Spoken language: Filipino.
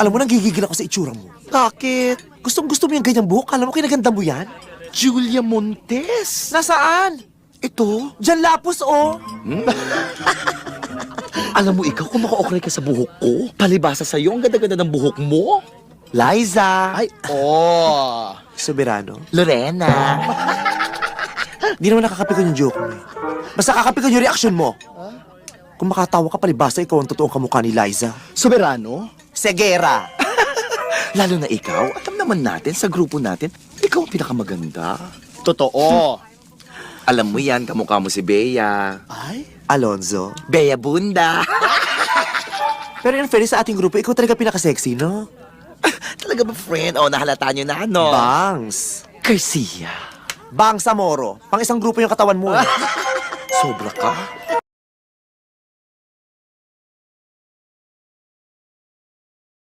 Alam mo, nanggigigil ako sa itsura mo. Bakit? Gustong-gusto mo yung ganyang buhok? Alam mo, kinaganda mo yan? Julia Montes. Nasaan? Ito. Diyan lapos, oh. Alam mo ikaw, kung maka-okray ka sa buhok ko, palibasa sa'yo, ang ganda-ganda ng buhok mo. Liza. Ay, oh. Soberano. Lorena. Di naman nakakapikon yung joke mo. Basta kakapikon yung reaksyon mo. Kung makatawa ka, palibasa ikaw ang totoong kamukha ni Liza. Soberano? Segera. Lalo na ikaw, alam naman natin sa grupo natin, ikaw ang pinakamaganda. Totoo. Alam mo yan, kamukha mo si Bea. Ay? Alonzo. Bea Bunda. Pero in fairness sa ating grupo, ikaw talaga pinaka-sexy, no? Talaga ba, friend? O, nahalata nyo na, no? Bangs. Garcia. Bang Samoro. Pang isang grupo yung katawan mo. Sobra ka.